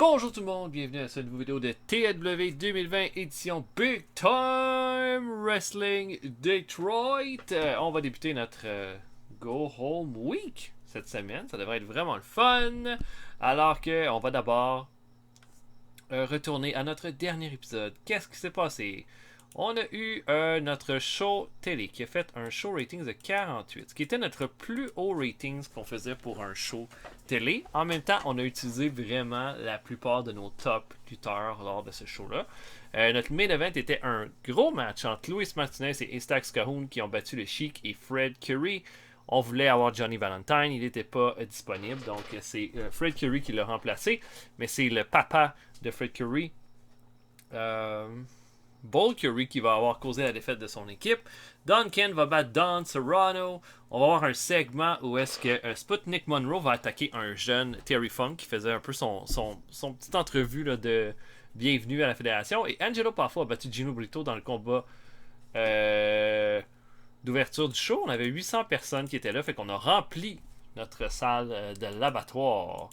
Bonjour tout le monde, bienvenue à cette nouvelle vidéo de TLW 2020 édition Big Time Wrestling Detroit. On va débuter notre Go Home Week cette semaine, ça devrait être vraiment le fun. Alors que on va d'abord retourner à notre dernier épisode. Qu'est-ce qui s'est passé? On a eu notre show télé qui a fait un show ratings de 48, ce qui était notre plus haut ratings qu'on faisait pour un show télé. En même temps, on a utilisé vraiment la plupart de nos top lutteurs lors de ce show-là. Notre main event était un gros match entre Luis Martinez et Estax Cahoon qui ont battu le Sheik et Fred Curry. On voulait avoir Johnny Valentine, il n'était pas disponible, donc c'est Fred Curry qui l'a remplacé, mais c'est le papa de Fred Curry. Bull Curry qui va avoir causé la défaite de son équipe. Duncan va battre Don Serrano. On va avoir un segment où est-ce que Sputnik Monroe va attaquer un jeune Terry Funk qui faisait un peu son petite entrevue là, de bienvenue à la fédération. Et Angelo Poffo a battu Gino Brito dans le combat d'ouverture du show. On avait 800 personnes qui étaient là, fait qu'on a rempli notre salle de l'abattoir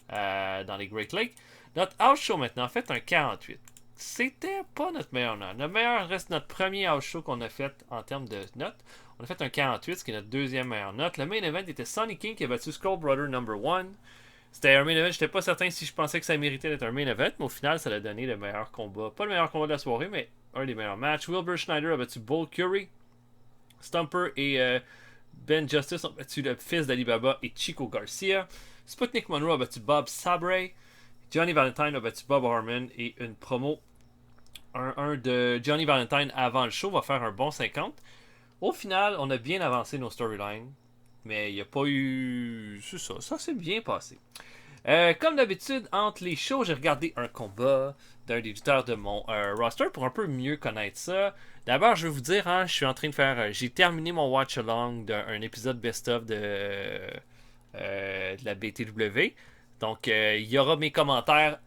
dans les Great Lakes. Notre house show maintenant a fait un 48. C'était pas notre meilleur note. Le meilleur reste notre premier house show qu'on a fait en termes de notes. On a fait un 48, ce qui est notre deuxième meilleure note. Le main event était Sonny King qui a battu Skull Brother number 1. C'était un main event, j'étais pas certain si je pensais que ça méritait d'être un main event, mais au final, ça a donné le meilleur combat. Pas le meilleur combat de la soirée, mais un des meilleurs matchs. Wilbur Schneider a battu Bull Curry. Stumper et Ben Justice ont battu le fils d'Alibaba et Chico Garcia. Sputnik Monroe a battu Bob Sabre. Johnny Valentine a battu Bob Harmon et une promo un de Johnny Valentine avant le show va faire un bon 50. Au final, on a bien avancé nos storylines, mais il n'y a pas eu... C'est ça, ça s'est bien passé. Comme d'habitude, entre les shows, j'ai regardé un combat d'un des lutteurs de mon roster pour un peu mieux connaître ça. D'abord, je vais vous dire, hein, je suis en train de faire... j'ai terminé mon watch-along d'un épisode best-of de la BTW. Donc, il y aura mes commentaires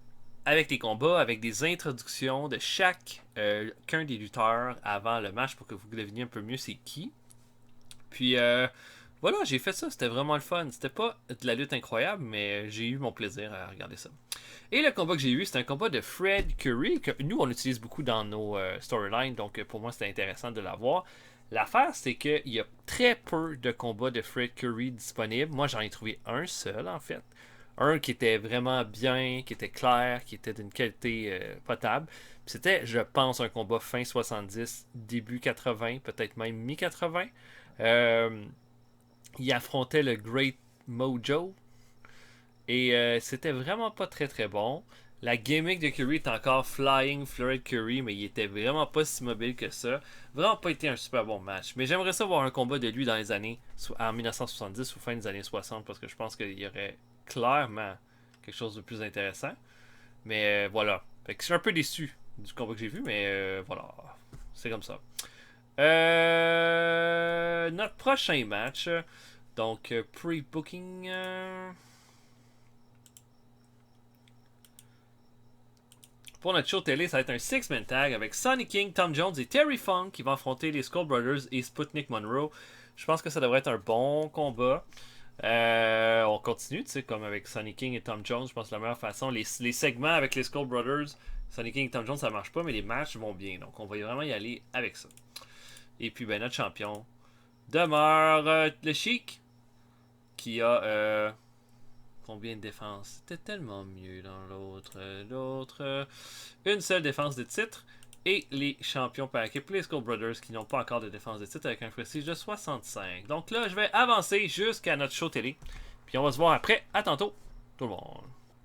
avec les combats, avec des introductions de chacun des lutteurs avant le match pour que vous deviniez un peu mieux c'est qui. Puis voilà, j'ai fait ça, c'était vraiment le fun. C'était pas de la lutte incroyable, mais j'ai eu mon plaisir à regarder ça. Et le combat que j'ai eu, c'est un combat de Fred Curry, que nous on utilise beaucoup dans nos storylines, donc pour moi c'était intéressant de l'avoir. L'affaire, c'est qu'il y a très peu de combats de Fred Curry disponibles. Moi, j'en ai trouvé un seul, en fait. Un qui était vraiment bien, qui était clair, qui était d'une qualité potable. Puis c'était, je pense, un combat fin 70, début 80, peut-être même mi-80. Il affrontait le Great Mojo. Et c'était vraiment pas très très bon. La gimmick de Curry est encore Flying Floyd Curry, mais il était vraiment pas si mobile que ça. Vraiment pas été un super bon match. Mais j'aimerais ça voir un combat de lui dans les années en 1970 ou fin des années 60 parce que je pense qu'il y aurait clairement quelque chose de plus intéressant. Mais voilà. Fait que je suis un peu déçu du combat que j'ai vu, mais voilà. C'est comme ça. Notre prochain match. Donc, pre-booking. Pour notre show télé, ça va être un 6-man tag avec Sonny King, Tom Jones et Terry Funk qui vont affronter les Skull Brothers et Sputnik Monroe. Je pense que ça devrait être un bon combat. On continue, tu sais, comme avec Sonny King et Tom Jones. Je pense que la meilleure façon, les segments avec les Skull Brothers, Sonny King et Tom Jones, ça marche pas, mais les matchs vont bien. Donc, on va vraiment y aller avec ça. Et puis, ben, notre champion demeure le Sheik qui a combien de défenses? C'était tellement mieux dans l'autre. Une seule défense de titre. Et les champions par équipe, les Skull Brothers, qui n'ont pas encore de défense de titre avec un prestige de 65. Donc là, je vais avancer jusqu'à notre show télé. Puis on va se voir après. À tantôt, tout le monde.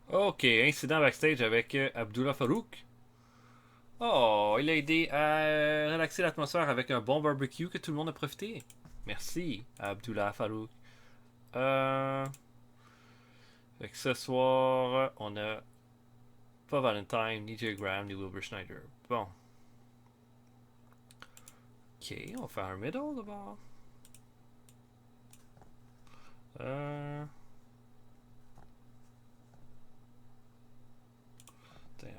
Ok, incident backstage avec Abdullah Farouk. Oh, il a aidé à relaxer l'atmosphère avec un bon barbecue que tout le monde a profité. Merci, Abdullah Farouk. Fait que ce soir, on a pas Valentine, ni Jay Graham, ni Wilbur Schneider. Bon. Ok, on va faire un middle d'abord.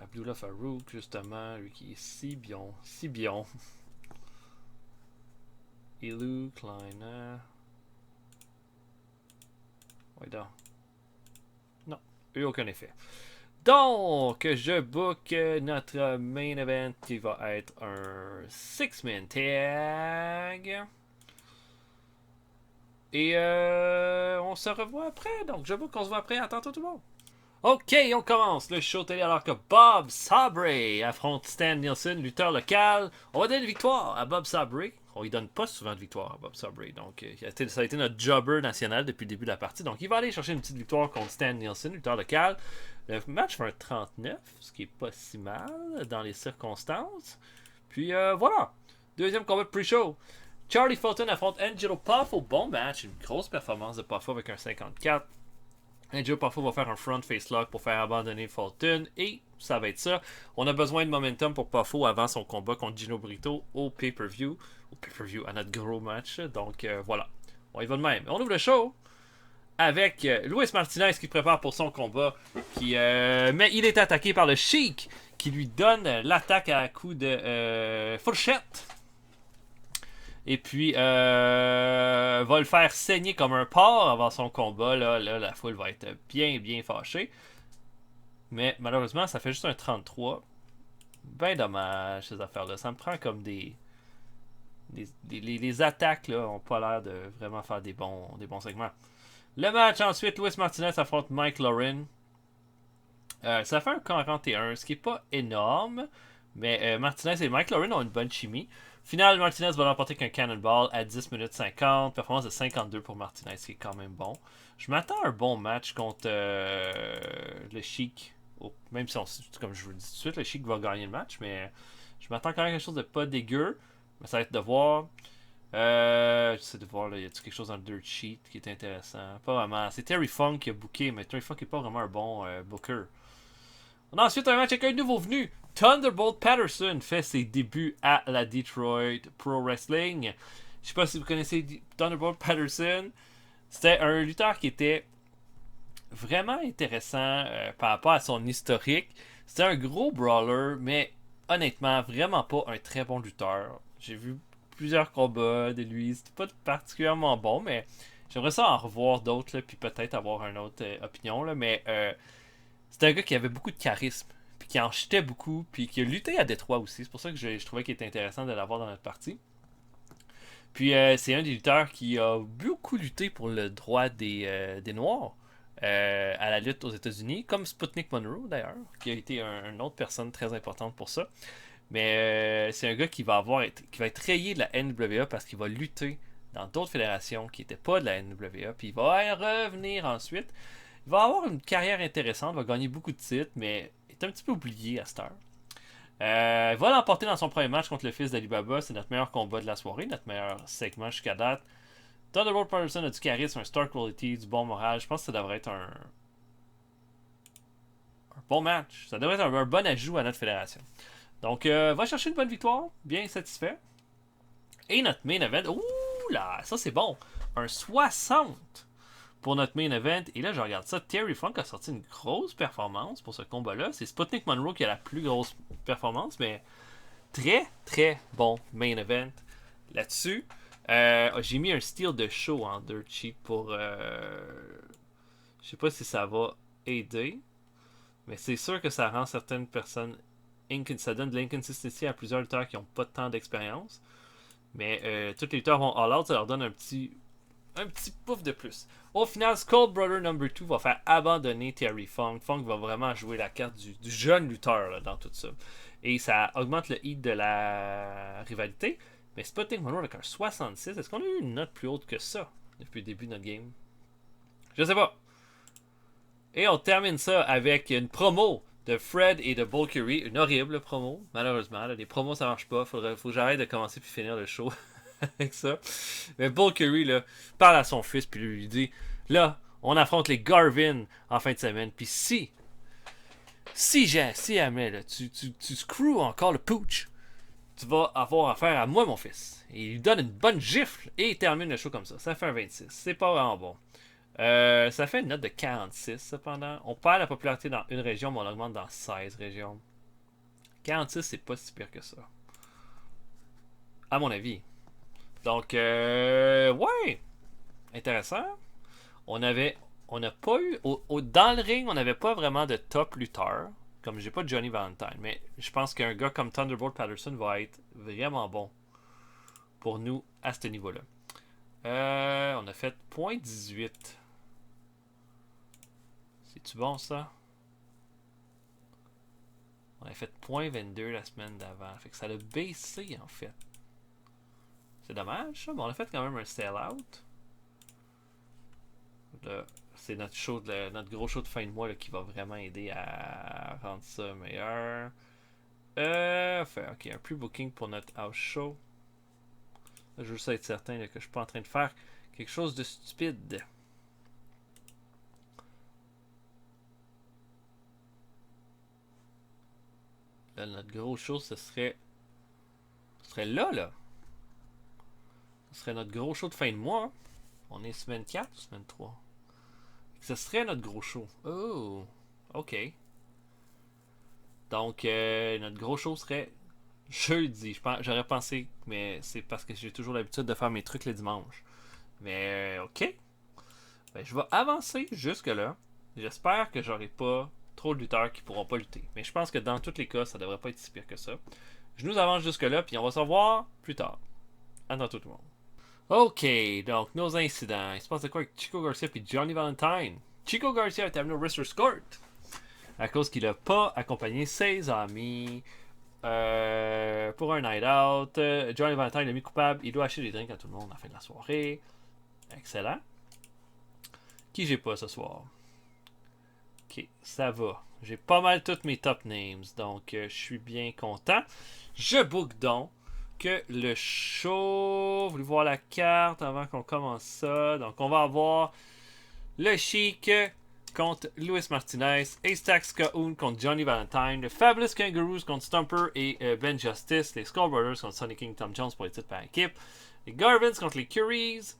Abdullah Farouk, justement, lui qui est si bien. Si bien. Ilu, Kleiner. Ouais, non. Non, eu aucun effet. Donc, je book notre main event qui va être un 6-man tag. Et on se revoit après. Donc, je book qu'on se voit après. À tantôt tout le monde. Ok, on commence le show télé alors que Bob Sabre affronte Stan Nielsen, lutteur local. On va donner une victoire à Bob Sabre. On lui donne pas souvent de victoire à Bob Sabre. Donc, ça a été notre jobber national depuis le début de la partie. Donc, il va aller chercher une petite victoire contre Stan Nielsen, lutteur local. Le match fait un 39, ce qui est pas si mal dans les circonstances. Puis voilà. Deuxième combat de pre-show. Charlie Fulton affronte Angelo Poffo. Bon match, une grosse performance de Poffo avec un 54. Angelo Poffo va faire un front face lock pour faire abandonner Fulton. Et ça va être ça. On a besoin de momentum pour Poffo avant son combat contre Gino Brito au pay-per-view. Au pay-per-view, à notre gros match. Donc voilà. On y va de même. On ouvre le show avec Luis Martinez qui prépare pour son combat. Mais il est attaqué par le Sheik qui lui donne l'attaque à coup de fourchette. Et puis, va le faire saigner comme un porc avant son combat. Là, la foule va être bien, bien fâchée. Mais malheureusement, ça fait juste un 33. Ben dommage, ces affaires-là. Ça me prend comme les attaques là n'ont pas l'air de vraiment faire des bons segments. Le match ensuite, Luis Martinez affronte Mike Laurin. Ça fait un 41, ce qui n'est pas énorme. Mais Martinez et Mike Laurin ont une bonne chimie. Final, Martinez va l'emporter qu'un Cannonball à 10 minutes 50. Performance de 52 pour Martinez, ce qui est quand même bon. Je m'attends à un bon match contre le Sheik. Même si, comme je vous le dis tout de suite, le Sheik va gagner le match. Mais je m'attends quand même à quelque chose de pas dégueu. Mais ça va être de voir. J'essaie de voir, là, y a-t-il quelque chose dans le dirt sheet qui est intéressant? Pas vraiment. C'est Terry Funk qui a booké, mais Terry Funk n'est pas vraiment un bon booker. On a ensuite un match avec un nouveau venu. Thunderbolt Patterson fait ses débuts à la Detroit Pro Wrestling. Je sais pas si vous connaissez Thunderbolt Patterson. C'était un lutteur qui était vraiment intéressant par rapport à son historique. C'était un gros brawler, mais honnêtement, vraiment pas un très bon lutteur. J'ai vu plusieurs combats de lui. C'était pas particulièrement bon, mais j'aimerais ça en revoir d'autres, puis peut-être avoir une autre opinion. Là, mais c'était un gars qui avait beaucoup de charisme, puis qui en jetait beaucoup, puis qui a lutté à Détroit aussi. C'est pour ça que je trouvais qu'il était intéressant de l'avoir dans notre partie. Puis c'est un des lutteurs qui a beaucoup lutté pour le droit des Noirs à la lutte aux États-Unis, comme Sputnik Monroe d'ailleurs, qui a été une autre personne très importante pour ça. Mais c'est un gars qui va être rayé de la NWA parce qu'il va lutter dans d'autres fédérations qui n'étaient pas de la NWA, puis il va revenir ensuite. Il va avoir une carrière intéressante, va gagner beaucoup de titres, mais il est un petit peu oublié à cette heure. Il va l'emporter dans son premier match contre le fils d'Alibaba. C'est notre meilleur combat de la soirée, notre meilleur segment jusqu'à date. Thunderbolt Patterson a du charisme, un star quality, du bon moral. Je pense que ça devrait être un bon match. Ça devrait être un bon ajout à notre fédération. Donc, va chercher une bonne victoire, bien satisfait. Et notre main event, ouh là, ça c'est bon. Un 60 pour notre main event. Et là, je regarde ça. Terry Funk a sorti une grosse performance pour ce combat-là. C'est Sputnik Monroe qui a la plus grosse performance, mais très, très bon main event là-dessus. J'ai mis un style de show en dirt sheet pour... je sais pas si ça va aider, mais c'est sûr que ça rend certaines personnes... Ça donne de l'inconsistency à plusieurs lutteurs qui n'ont pas tant d'expérience. Mais tous les lutteurs vont all out, ça leur donne un petit pouf de plus. Au final, Skull Brother Number 2 va faire abandonner Terry Funk. Funk va vraiment jouer la carte du jeune lutteur là, dans tout ça. Et ça augmente le heat de la rivalité. Mais Sputnik Monroe avec un 66, est-ce qu'on a eu une note plus haute que ça depuis le début de notre game? Je sais pas. Et on termine ça avec une promo de Fred et de Bull Curry. Une horrible promo, malheureusement. Là, les promos, ça marche pas. Faut que j'arrête de commencer puis finir le show avec ça. Mais Bull Curry là, parle à son fils puis lui dit là, on affronte les Garvin en fin de semaine. Puis si jamais là, tu screws encore le pooch, tu vas avoir affaire à moi, mon fils. Et il lui donne une bonne gifle et il termine le show comme ça. Ça fait un 26. C'est pas vraiment bon. Ça fait une note de 46 cependant. On perd la popularité dans une région, mais on augmente dans 16 régions. 46, c'est pas si pire que ça. À mon avis. Donc, ouais. Intéressant. On avait on n'a pas eu. Dans le ring, on n'avait pas vraiment de top lutteur. Comme j'ai pas de Johnny Valentine. Mais je pense qu'un gars comme Thunderbolt Patterson va être vraiment bon pour nous à ce niveau-là. On a fait .18. C'est-tu bon ça? On a fait .22 la semaine d'avant. Fait que ça a baissé en fait. C'est dommage ça, mais on a fait quand même un sell-out. C'est notre show, notre gros show de fin de mois là, qui va vraiment aider à rendre ça meilleur. Ok, un pre-booking pour notre house show. Là, je veux juste être certain là, que je suis pas en train de faire quelque chose de stupide. Là, notre gros show, ce serait là. Ce serait notre gros show de fin de mois. Hein. On est semaine 4 ou semaine 3? Ce serait notre gros show. Oh, ok. Donc, notre gros show serait jeudi. J'aurais pensé, mais c'est parce que j'ai toujours l'habitude de faire mes trucs le dimanche. Mais, ok. Ben, je vais avancer jusque-là. J'espère que j'aurai pas trop de lutteurs qui pourront pas lutter. Mais je pense que dans tous les cas, ça devrait pas être si pire que ça. Je nous avance jusque-là, puis on va se revoir plus tard. À tantôt tout le monde. Ok, donc nos incidents. Il se passe de quoi avec Chico Garcia et Johnny Valentine? Chico Garcia est amené au Wrestler's Court à cause qu'il n'a pas accompagné ses amis pour un night out. Johnny Valentine est mis coupable. Il doit acheter des drinks à tout le monde à la fin de la soirée. Excellent. Qui j'ai pas ce soir? Ok, ça va. J'ai pas mal tous mes top names, donc je suis bien content. Je book donc que le show. Vous voulez voir la carte avant qu'on commence ça? Donc on va avoir le Chic contre Luis Martinez, Ace Cahoon contre Johnny Valentine, le Fabulous Kangaroos contre Stumper et Ben Justice, les Skull Brothers contre Sonny King, Tom Jones pour les titres par équipe, les Garvins contre les Curies,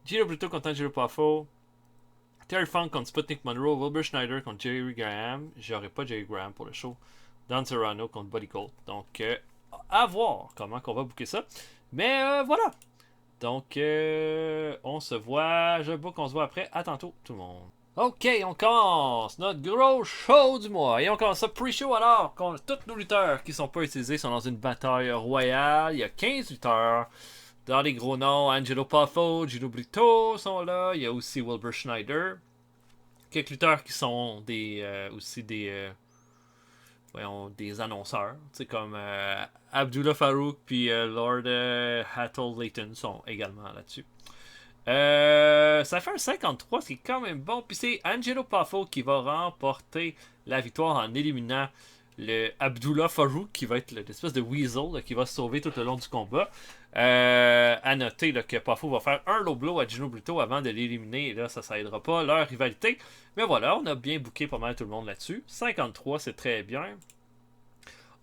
Gino Brito contre Angelo Poffo, Terry Funk contre Sputnik Monroe, Wilbur Schneider contre Jerry Graham. J'aurais pas Jerry Graham pour le show. Don Serrano contre Buddy Colt. Donc, à voir comment on va booker ça. Mais voilà. Donc, on se voit. Je book, on se voit après. À tantôt, tout le monde. Ok, on commence notre gros show du mois. Et on commence ça pre-show alors. Tous nos lutteurs qui sont pas utilisés sont dans une bataille royale. Il y a 15 lutteurs. Dans les gros noms, Angelo Poffo, Gino Brito sont là. Il y a aussi Wilbur Schneider. Quelques lutteurs qui sont aussi des annonceurs. C'est comme Abdullah Farouk puis Lord Hattel Layton sont également là-dessus. Ça fait un 53, ce qui est quand même bon. Puis c'est Angelo Poffo qui va remporter la victoire en éliminant le Abdullah Farouk qui va être l'espèce de weasel là, qui va se sauver tout le long du combat. À noter là, que Poffo va faire un low blow à Gino Brito avant de l'éliminer. Et là, ça aidera pas leur rivalité. Mais voilà, on a bien booké pas mal tout le monde là-dessus. 53, c'est très bien.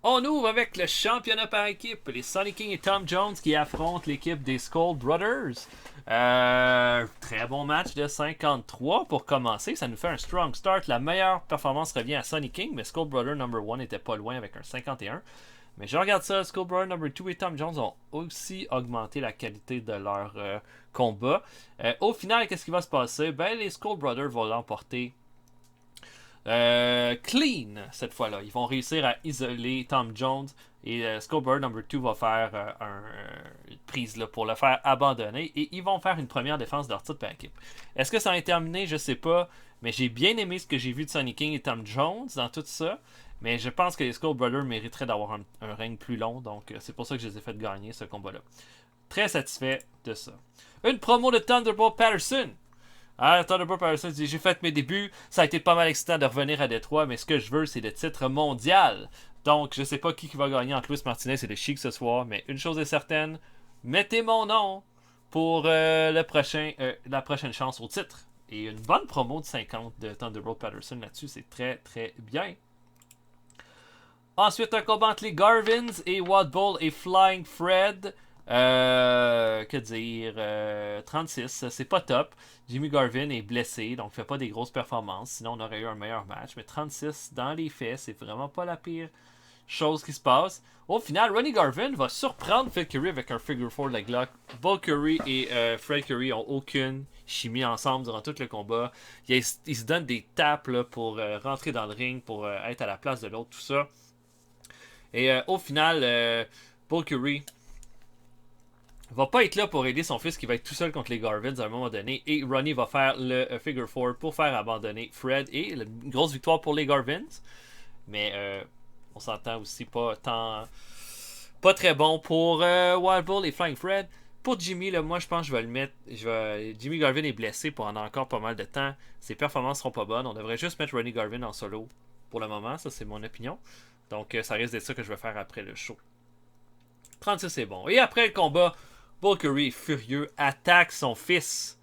On ouvre avec le championnat par équipe. Les Sonny King et Tom Jones qui affrontent l'équipe des Skull Brothers. Très bon match de 53 pour commencer. Ça nous fait un strong start. La meilleure performance revient à Sonny King, mais Skull Brother number 1 n'était pas loin avec un 51. Mais je regarde ça, Skull Brother number 2 et Tom Jones ont aussi augmenté la qualité de leur combat. Au final, qu'est-ce qui va se passer? Ben, les Skull Brothers vont l'emporter clean cette fois-là. Ils vont réussir à isoler Tom Jones et Skull Brother number 2 va faire une prise là, pour le faire abandonner et ils vont faire une première défense de leur titre par équipe. Est-ce que ça a été terminé? Je sais pas. Mais j'ai bien aimé ce que j'ai vu de Sonny King et Tom Jones dans tout ça. Mais je pense que les Skull Brothers mériteraient d'avoir un règne plus long. Donc c'est pour ça que je les ai fait gagner ce combat-là. Très satisfait de ça. Une promo de Thunderbolt Patterson. Thunderbolt Patterson dit: j'ai fait mes débuts. Ça a été pas mal excitant de revenir à Détroit. Mais ce que je veux, c'est le titre mondial. Donc je sais pas qui va gagner entre Luis Martinez et le Chic ce soir. Mais une chose est certaine. Mettez mon nom pour la prochaine chance au titre. Et une bonne promo de 50 de Thunderbolt Patterson là-dessus. C'est très très bien. Ensuite, un combat entre les Garvins et Wadbull et Flying Fred. Que dire 36, c'est pas top. Jimmy Garvin est blessé, donc fait pas des grosses performances. Sinon, on aurait eu un meilleur match. Mais 36, dans les faits, c'est vraiment pas la pire chose qui se passe. Au final, Ronnie Garvin va surprendre Phil Curry avec un figure 4 leg lock. Bull Curry et Fred Curry ont aucune chimie ensemble durant tout le combat. Ils se donnent des tapes là, pour rentrer dans le ring, pour être à la place de l'autre, tout ça. Et au final, Bull Curry va pas être là pour aider son fils qui va être tout seul contre les Garvins à un moment donné. Et Ronnie va faire le figure 4 pour faire abandonner Fred. Et une grosse victoire pour les Garvins. Mais on s'entend aussi pas très bon pour Wild Bull et Flying Fred. Pour Jimmy, là, moi je pense que je vais le mettre. Jimmy Garvin est blessé pendant encore pas mal de temps. Ses performances seront pas bonnes. On devrait juste mettre Ronnie Garvin en solo pour le moment. Ça, c'est mon opinion. Donc ça risque d'être ça que je vais faire après le show. 36 c'est bon. Et après le combat, Bull Curry est furieux, attaque son fils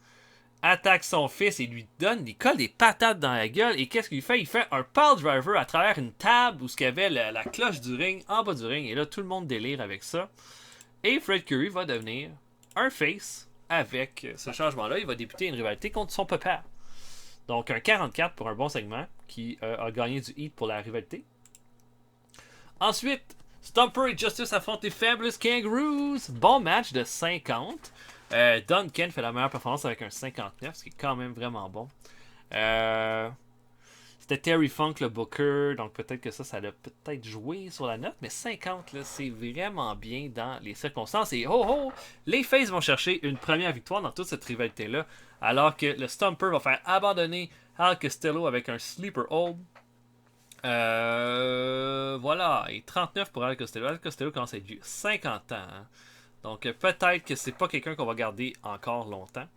et lui colle des patates dans la gueule. Et qu'est-ce qu'il fait? Il fait un pile driver à travers une table où il y avait la cloche du ring, en bas du ring. Et là, tout le monde délire avec ça. Et Fred Curry va devenir un face avec ce changement-là. Il va débuter une rivalité contre son papa. Donc, un 44 pour un bon segment qui a gagné du heat pour la rivalité. Ensuite, Stomper et Justice affrontent les Fabulous Kangaroos. Bon match de 50. Duncan fait la meilleure performance avec un 59, ce qui est quand même vraiment bon. C'était Terry Funk le booker, donc peut-être que ça l'a peut-être joué sur la note, mais 50, là, c'est vraiment bien dans les circonstances. Et les Faces vont chercher une première victoire dans toute cette rivalité-là, alors que le Stomper va faire abandonner Al Costello avec un sleeper hold. Voilà, et 39 pour Al Costello. Al Costello commence à être vieux, 50 ans. Hein? Donc peut-être que c'est pas quelqu'un qu'on va garder encore longtemps.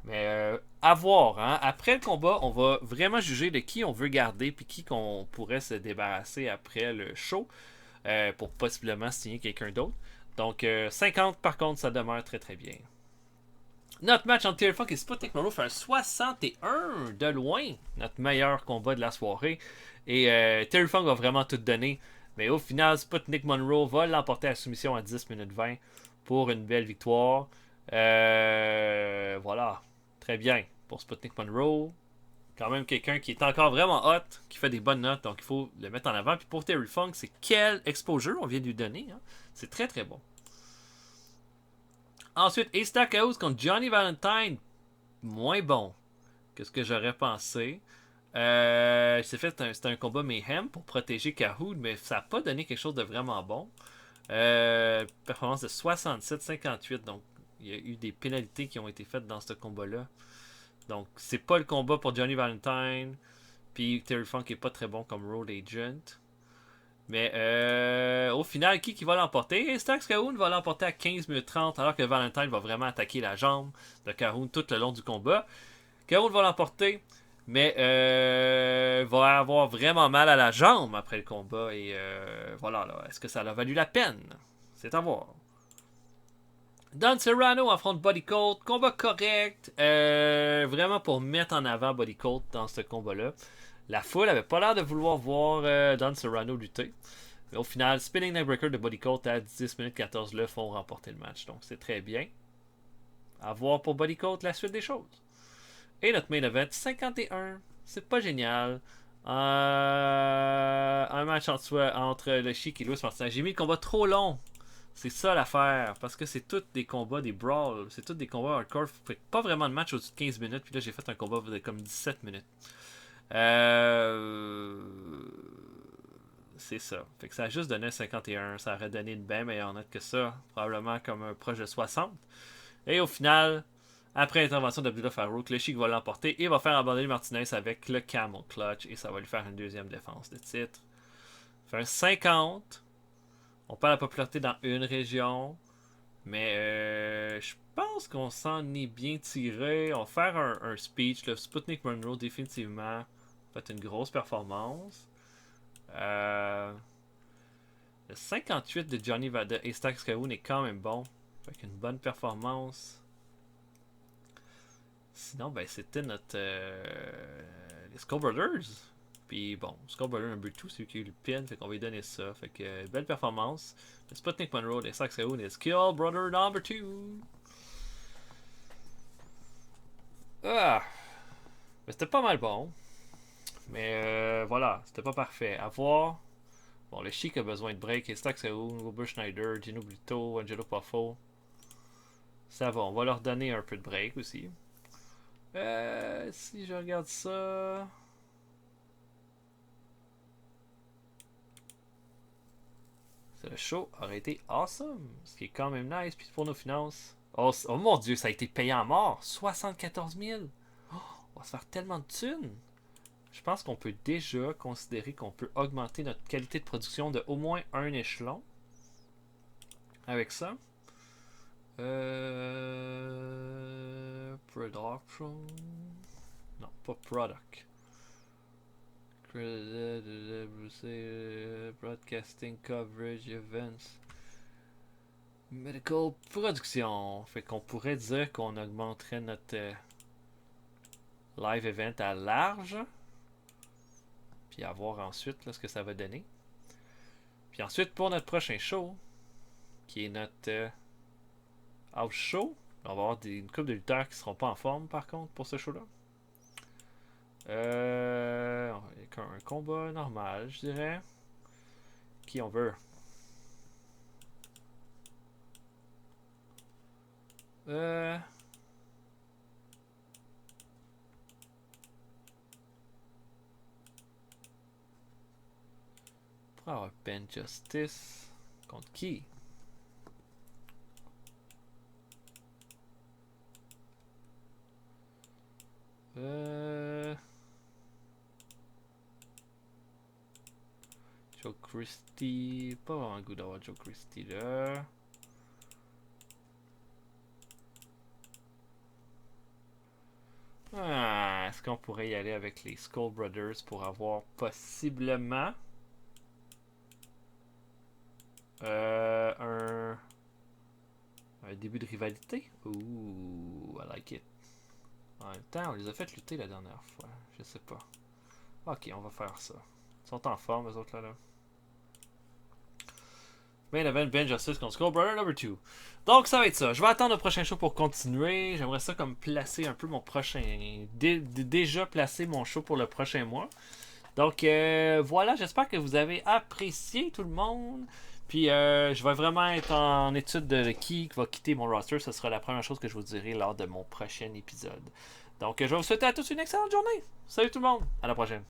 Mais à voir. Hein? Après le combat, on va vraiment juger de qui on veut garder puis qui qu'on pourrait se débarrasser après le show pour possiblement signer quelqu'un d'autre. Donc 50 par contre, ça demeure très très bien. Notre match entre Terry Funk et Sputnik Monroe fait un 61 de loin. Notre meilleur combat de la soirée. Et Terry Funk va vraiment tout donner. Mais au final, Sputnik Monroe va l'emporter à la soumission à 10 minutes 20 pour une belle victoire. Voilà. Très bien pour Sputnik Monroe. Quand même quelqu'un qui est encore vraiment hot, qui fait des bonnes notes. Donc il faut le mettre en avant. Puis pour Terry Funk, c'est quel exposure on vient de lui donner. Hein? C'est très très bon. Ensuite, Ace Stackhouse contre Johnny Valentine. Moins bon que ce que j'aurais pensé. C'était un combat mayhem pour protéger Kahoot, mais ça n'a pas donné quelque chose de vraiment bon. Performance de 67-58, donc il y a eu des pénalités qui ont été faites dans ce combat-là. Donc c'est pas le combat pour Johnny Valentine. Puis Terry Funk est pas très bon comme Road Agent. Mais au final, qui va l'emporter? Stax Cahoon va l'emporter à 15 minutes 30, alors que Valentine va vraiment attaquer la jambe de Cahoon tout le long du combat. Cahoon va l'emporter, mais va avoir vraiment mal à la jambe après le combat. Et voilà, là, est-ce que ça a valu la peine? C'est à voir. Don Serrano affronte Buddy Colt. Combat correct. Vraiment pour mettre en avant Buddy Colt dans ce combat-là. La foule avait pas l'air de vouloir voir Don Serrano lutter. Mais au final, Spinning Neckbreaker de Buddy Colt à 10 minutes 14 là font remporter le match. Donc c'est très bien. À voir pour Buddy Colt la suite des choses. Et notre main event, 51. C'est pas génial. Un match entre le Chic et Louis Martin. J'ai mis le combat trop long. C'est ça l'affaire. Parce que c'est tous des combats, des brawls. C'est tous des combats hardcore. Fait pas vraiment de match au-dessus de 15 minutes. Puis là, j'ai fait un combat de comme 17 minutes. C'est ça. Fait que ça a juste donné un 51. Ça aurait donné une bien meilleure note que ça. Probablement comme un proche de 60. Et au final, après l'intervention d'Abdullah Farouk, le Chic va l'emporter et va faire abandonner Martinez avec le Camel Clutch. Et ça va lui faire une deuxième défense de titre. Fait un 50. On perd la popularité dans une région. Mais je pense qu'on s'en est bien tiré. On va faire un speech. Le Sputnik Monroe, définitivement, fait une grosse performance. Le 58 de Johnny de Astax Cahoon est quand même bon. Avec une bonne performance. Sinon, ben c'était notre les Skull Brothers. Puis bon, Skull Brothers number 2, c'est lui qui a eu le pin, fait qu'on va lui donner ça. Fait que belle performance. Le Sputnik Monroe, les Sax Cahoon et Skull Brother number 2. Ah! Mais c'était pas mal bon. Mais voilà, c'était pas parfait. À voir. Bon, le Chic a besoin de break. Et Stax Cahoon, Wilbur Schneider, Gino Brito, Angelo Poffo. Ça va, on va leur donner un peu de break aussi. Si je regarde ça. Le show aurait été awesome. Ce qui est quand même nice. Puis pour nos finances. Oh mon dieu, ça a été payé en mort. 74 000. Oh, on va se faire tellement de thunes. Je pense qu'on peut déjà considérer qu'on peut augmenter notre qualité de production de au moins un échelon. Avec ça. Production. Non, pas product. Broadcasting coverage events. Medical production. Fait qu'on pourrait dire qu'on augmenterait notre live event à large. Puis à voir ensuite là, ce que ça va donner. Puis ensuite, pour notre prochain show, qui est notre house show, on va avoir une couple de lutteurs qui seront pas en forme par contre pour ce show-là. Un combat normal, je dirais. Qui on veut? Pour avoir Ben Justice. Contre qui? Joe Christie. Pas vraiment le goût d'avoir Joe Christie là. Est-ce qu'on pourrait y aller avec les Skull Brothers pour avoir possiblement un début de rivalité? Ouh, I like it. En même temps, on les a fait lutter la dernière fois. Je sais pas. Ok, on va faire ça. Ils sont en forme, les autres là. Main event, Ben Justice contre Skull Brother number 2. Donc ça va être ça. Je vais attendre le prochain show pour continuer. J'aimerais ça comme placer un peu mon prochain... Déjà placer mon show pour le prochain mois. Donc voilà, j'espère que vous avez apprécié tout le monde. Puis je vais vraiment être en étude de qui va quitter mon roster. Ce sera la première chose que je vous dirai lors de mon prochain épisode. Donc je vais vous souhaiter à tous une excellente journée. Salut tout le monde. À la prochaine.